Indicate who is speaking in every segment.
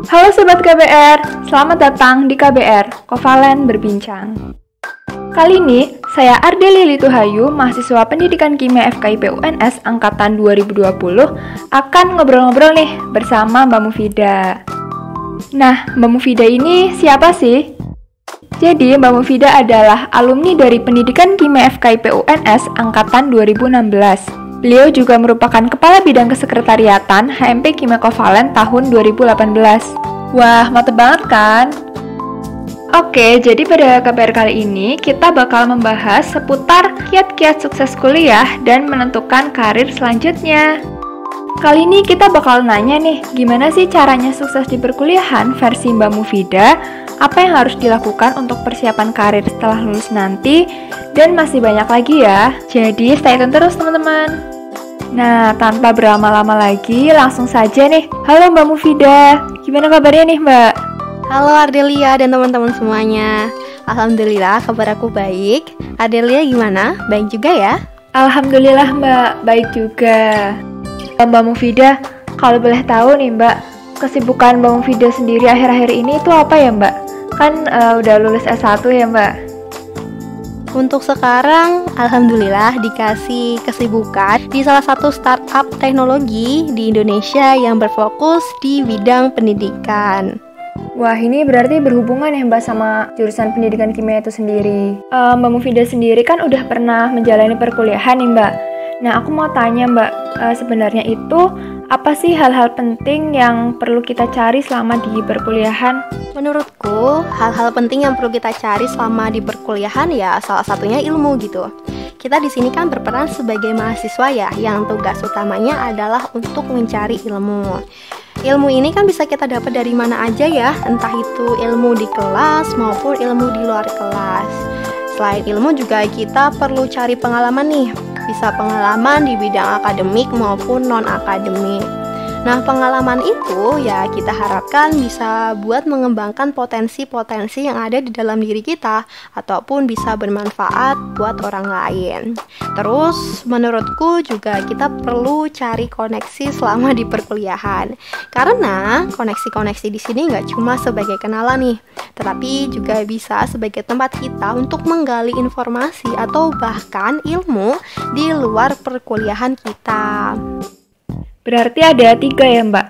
Speaker 1: Halo Sobat KBR, selamat datang di KBR, Kovalen Berbincang. Kali ini, saya Ardelia Lituhayu, mahasiswa Pendidikan Kimia FKIP UNS Angkatan 2020, akan ngobrol-ngobrol nih bersama Mbak Mufida. Nah, Mbak Mufida ini siapa sih? Jadi, Mbak Mufida adalah alumni dari Pendidikan Kimia FKIP UNS Angkatan 2016. Beliau juga merupakan Kepala Bidang Kesekretariatan HMP Kimia Kovalen tahun 2018. Wah, mantep banget kan? Oke, jadi pada KBR kali ini kita bakal membahas seputar kiat-kiat sukses kuliah dan menentukan karir selanjutnya. Kali ini kita bakal nanya nih, gimana sih caranya sukses di perkuliahan versi Mbak Mufida? Apa yang harus dilakukan untuk persiapan karir setelah lulus nanti? Dan masih banyak lagi ya. Jadi stay tune terus teman-teman. Nah, tanpa berlama-lama lagi, langsung saja nih. Halo Mbak Mufida, gimana kabarnya nih Mbak?
Speaker 2: Halo Ardelia dan teman-teman semuanya. Alhamdulillah kabar aku baik. Ardelia gimana? Baik juga ya?
Speaker 1: Alhamdulillah Mbak, baik juga. Mbak Mufida, kalau boleh tahu nih Mbak, kesibukan Mbak Mufida sendiri akhir-akhir ini itu apa ya Mbak? Kan udah lulus S1 ya Mbak?
Speaker 2: Untuk sekarang, alhamdulillah dikasih kesibukan di salah satu startup teknologi di Indonesia yang berfokus di bidang pendidikan.
Speaker 1: Wah, ini berarti berhubungan ya Mbak sama jurusan pendidikan kimia itu sendiri. Mbak Mufida sendiri kan udah pernah menjalani perkuliahan nih Mbak. Nah, aku mau tanya Mbak, sebenarnya itu apa sih hal-hal penting yang perlu kita cari selama di perkuliahan?
Speaker 2: Menurutku, hal-hal penting yang perlu kita cari selama di perkuliahan ya salah satunya ilmu gitu. Kita di sini kan berperan sebagai mahasiswa ya, yang tugas utamanya adalah untuk mencari ilmu. Ilmu ini kan bisa kita dapat dari mana aja ya, entah itu ilmu di kelas maupun ilmu di luar kelas. Selain ilmu juga kita perlu cari pengalaman nih, bisa pengalaman di bidang akademik maupun non-akademik. Nah, pengalaman itu ya kita harapkan bisa buat mengembangkan potensi-potensi yang ada di dalam diri kita ataupun bisa bermanfaat buat orang lain. Terus, menurutku juga kita perlu cari koneksi selama di perkuliahan. Karena koneksi-koneksi di sini nggak cuma sebagai kenalan nih, tetapi juga bisa sebagai tempat kita untuk menggali informasi atau bahkan ilmu di luar perkuliahan kita.
Speaker 1: Berarti ada 3 ya Mbak,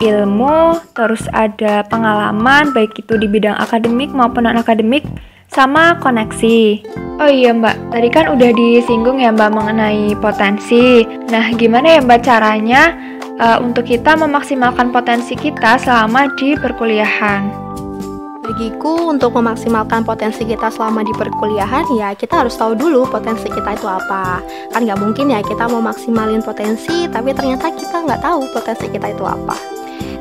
Speaker 1: ilmu, terus ada pengalaman, baik itu di bidang akademik maupun non-akademik, sama koneksi. Oh iya Mbak, tadi kan udah disinggung ya Mbak mengenai potensi. Nah, gimana ya Mbak caranya untuk kita memaksimalkan potensi kita selama di perkuliahan?
Speaker 2: Bagiku, untuk memaksimalkan potensi kita selama di perkuliahan, ya kita harus tahu dulu potensi kita itu apa. Kan nggak mungkin ya kita mau maksimalin potensi, tapi ternyata kita nggak tahu potensi kita itu apa.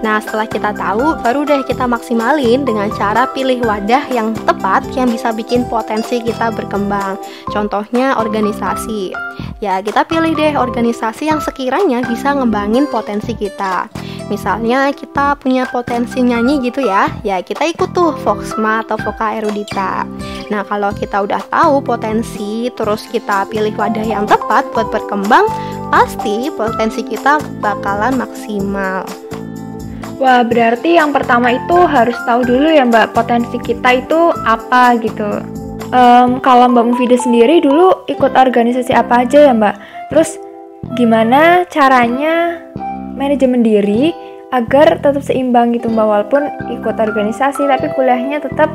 Speaker 2: Nah, setelah kita tahu, baru deh kita maksimalin dengan cara pilih wadah yang tepat yang bisa bikin potensi kita berkembang. Contohnya organisasi. Ya, kita pilih deh organisasi yang sekiranya bisa ngembangin potensi kita. Misalnya kita punya potensi nyanyi gitu ya kita ikut tuh Voxma atau Voka Erudita. Nah, kalau kita udah tahu potensi, terus kita pilih wadah yang tepat buat berkembang, pasti potensi kita bakalan maksimal.
Speaker 1: Wah, berarti yang pertama itu harus tahu dulu ya Mbak, potensi kita itu apa gitu. Kalau Mbak Mufida sendiri dulu ikut organisasi apa aja ya Mbak? Terus gimana caranya manajemen diri agar tetap seimbang gitu Mbak, walaupun ikut organisasi tapi kuliahnya tetap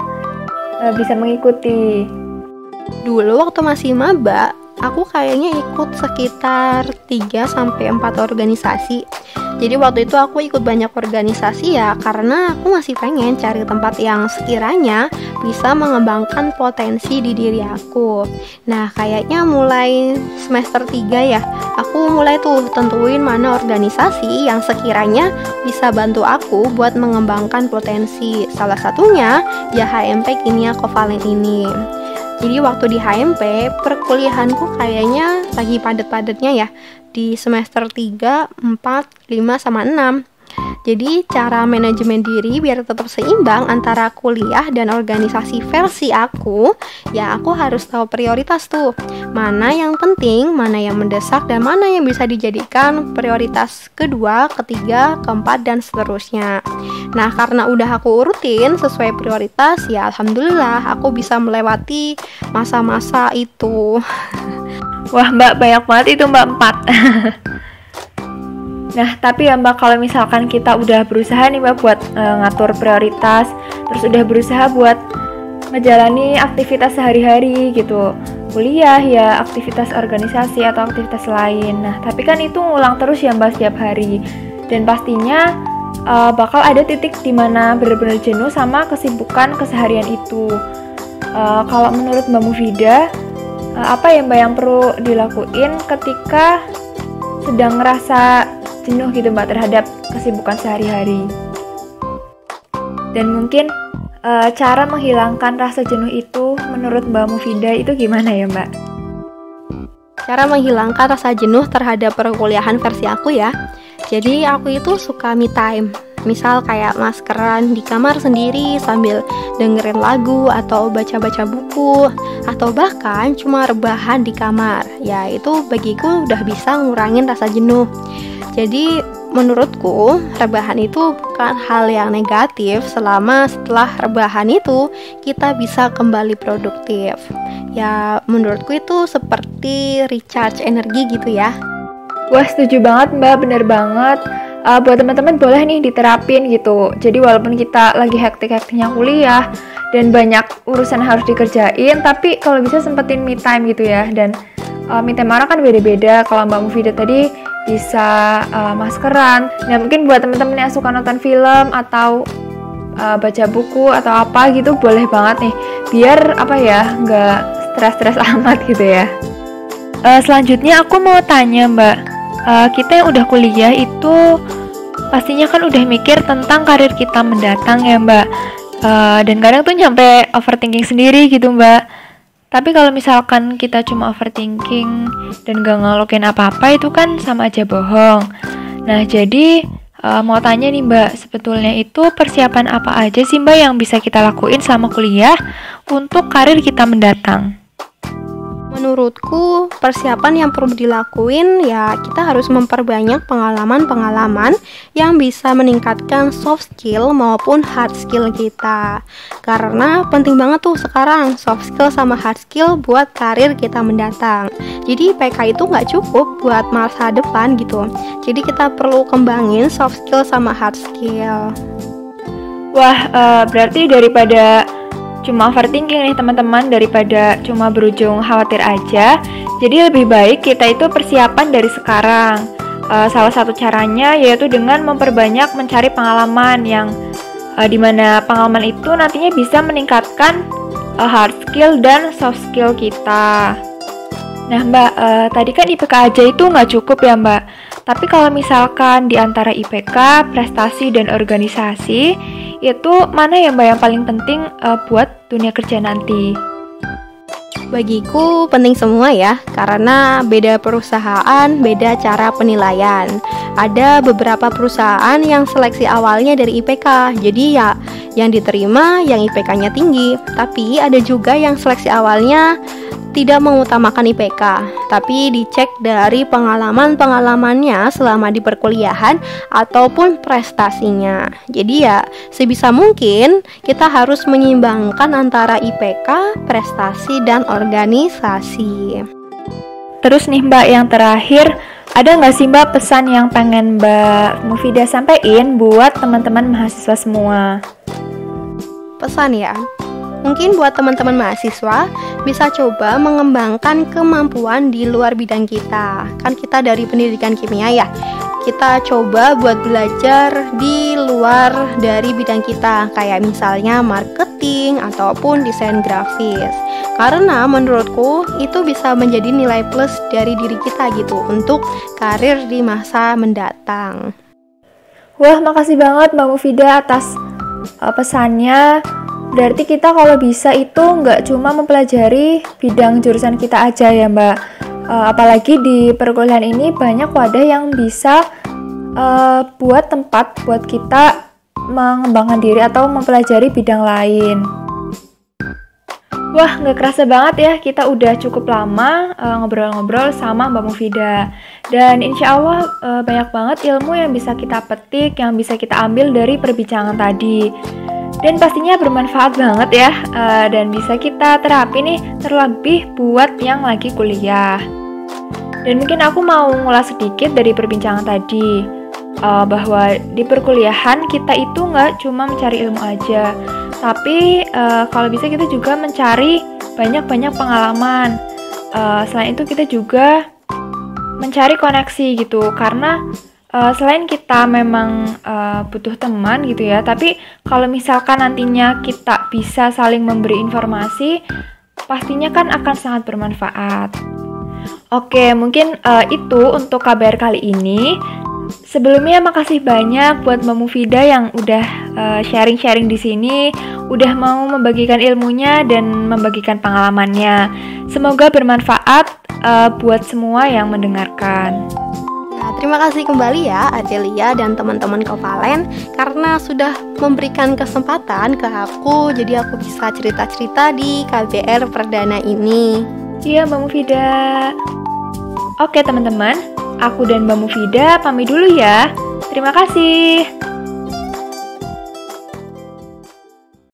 Speaker 1: bisa mengikuti.
Speaker 2: Dulu waktu masih maba, aku kayaknya ikut sekitar 3-4 organisasi. Jadi waktu itu aku ikut banyak organisasi ya karena aku masih pengen cari tempat yang sekiranya bisa mengembangkan potensi di diri aku. Nah, kayaknya mulai semester 3 ya, aku mulai tuh tentuin mana organisasi yang sekiranya bisa bantu aku buat mengembangkan potensi. Salah satunya ya HMP Kimia Kovalen ini. Jadi waktu di HMP, perkuliahanku kayaknya lagi padat-padatnya ya, di semester 3, 4, 5, sama 6. Jadi cara manajemen diri biar tetap seimbang antara kuliah dan organisasi versi aku, ya aku harus tahu prioritas tuh. Mana yang penting, mana yang mendesak, dan mana yang bisa dijadikan prioritas kedua, ketiga, keempat, dan seterusnya. Nah, karena udah aku urutin sesuai prioritas, ya alhamdulillah aku bisa melewati masa-masa itu.
Speaker 1: Wah Mbak, banyak banget itu Mbak, 4. Nah, tapi ya Mbak, kalau misalkan kita udah berusaha nih Mbak buat ngatur prioritas, terus udah berusaha buat ngejalani aktivitas sehari-hari gitu, kuliah ya, aktivitas organisasi atau aktivitas lain. Nah, tapi kan itu ngulang terus ya Mbak setiap hari. Dan pastinya bakal ada titik dimana benar-benar jenuh sama kesibukan keseharian itu. Kalau menurut Mbak Mufidah, apa ya Mbak yang perlu dilakuin ketika sedang ngerasa jenuh gitu Mbak terhadap kesibukan sehari-hari? Dan mungkin cara menghilangkan rasa jenuh itu menurut Mbak Mufidah itu gimana ya Mbak?
Speaker 2: Cara menghilangkan rasa jenuh terhadap perkuliahan versi aku ya. Jadi aku itu suka me time. Misal kayak maskeran di kamar sendiri sambil dengerin lagu atau baca-baca buku, atau bahkan cuma rebahan di kamar. Ya itu bagiku udah bisa ngurangin rasa jenuh. Jadi menurutku rebahan itu bukan hal yang negatif selama setelah rebahan itu kita bisa kembali produktif. Ya menurutku itu seperti recharge energi gitu ya.
Speaker 1: Wah, setuju banget Mbak, bener banget. Buat teman-teman boleh nih diterapin gitu. Jadi walaupun kita lagi hektik-hektiknya kuliah dan banyak urusan harus dikerjain, tapi kalau bisa sempetin me time gitu ya. Dan me time orang kan beda-beda. Kalau Mbak Mufidah tadi bisa maskeran. Nah mungkin buat teman-teman yang suka nonton film atau baca buku atau apa gitu, boleh banget nih. Biar apa ya, nggak stres-stres amat gitu ya. Selanjutnya aku mau tanya Mbak, kita yang udah kuliah itu pastinya kan udah mikir tentang karir kita mendatang ya Mbak, dan kadang tuh nyampe overthinking sendiri gitu Mbak. Tapi kalau misalkan kita cuma overthinking dan gak ngelakuin apa-apa, itu kan sama aja bohong. Nah jadi mau tanya nih Mbak, sebetulnya itu persiapan apa aja sih Mbak yang bisa kita lakuin selama kuliah untuk karir kita mendatang?
Speaker 2: Menurutku persiapan yang perlu dilakuin ya kita harus memperbanyak pengalaman-pengalaman yang bisa meningkatkan soft skill maupun hard skill kita. Karena penting banget tuh sekarang soft skill sama hard skill buat karir kita mendatang. Jadi IPK itu nggak cukup buat masa depan gitu. Jadi kita perlu kembangin soft skill sama hard skill.
Speaker 1: Wah, berarti daripada cuma overthinking nih teman-teman, daripada cuma berujung khawatir aja, jadi lebih baik kita itu persiapan dari sekarang. Salah satu caranya yaitu dengan memperbanyak mencari pengalaman yang dimana pengalaman itu nantinya bisa meningkatkan hard skill dan soft skill kita. Nah Mbak, tadi kan IPK aja itu nggak cukup ya Mbak. Tapi kalau misalkan di antara IPK, prestasi, dan organisasi, itu mana ya Mbak yang paling penting buat dunia kerja nanti?
Speaker 2: Bagiku penting semua ya, karena beda perusahaan, beda cara penilaian. Ada beberapa perusahaan yang seleksi awalnya dari IPK, jadi ya yang diterima yang IPK-nya tinggi. Tapi ada juga yang seleksi awalnya tidak mengutamakan IPK, tapi dicek dari pengalaman-pengalamannya selama di perkuliahan ataupun prestasinya. Jadi ya sebisa mungkin kita harus menyeimbangkan antara IPK, prestasi, dan organisasi.
Speaker 1: Terus nih Mbak, yang terakhir, ada nggak sih Mbak pesan yang pengen Mbak Mufidah sampaikan buat teman-teman mahasiswa semua?
Speaker 2: Pesan ya, mungkin buat teman-teman mahasiswa bisa coba mengembangkan kemampuan di luar bidang kita. Kan kita dari pendidikan kimia ya. Kita coba buat belajar di luar dari bidang kita, kayak misalnya marketing ataupun desain grafis. Karena menurutku itu bisa menjadi nilai plus dari diri kita gitu untuk karir di masa mendatang.
Speaker 1: Wah, makasih banget Mbak Mufidah atas pesannya. Berarti kita kalau bisa itu nggak cuma mempelajari bidang jurusan kita aja ya Mbak. Apalagi di perkuliahan ini banyak wadah yang bisa buat tempat buat kita mengembangkan diri atau mempelajari bidang lain. Wah, nggak kerasa banget ya, kita udah cukup lama ngobrol-ngobrol sama Mbak Mufida. Dan insya Allah banyak banget ilmu yang bisa kita petik, yang bisa kita ambil dari perbincangan tadi. Dan pastinya bermanfaat banget ya, dan bisa kita terapi nih, terlebih buat yang lagi kuliah. Dan mungkin aku mau ngulas sedikit dari perbincangan tadi, bahwa di perkuliahan kita itu nggak cuma mencari ilmu aja, tapi kalau bisa kita juga mencari banyak-banyak pengalaman. Selain itu kita juga mencari koneksi gitu, karena selain kita memang butuh teman gitu ya, tapi kalau misalkan nantinya kita bisa saling memberi informasi, pastinya kan akan sangat bermanfaat. Oke, mungkin itu untuk KBR kali ini. Sebelumnya makasih banyak buat Mbak Mufida yang udah sharing-sharing di sini, udah mau membagikan ilmunya dan membagikan pengalamannya. Semoga bermanfaat buat semua yang mendengarkan.
Speaker 2: Nah, terima kasih kembali ya Ardelia dan teman-teman Kovalen karena sudah memberikan kesempatan ke aku, jadi aku bisa cerita-cerita di KBR Perdana ini.
Speaker 1: Iya Mbak Mufida. Oke teman-teman, aku dan Mbak Mufida pamit dulu ya. Terima kasih.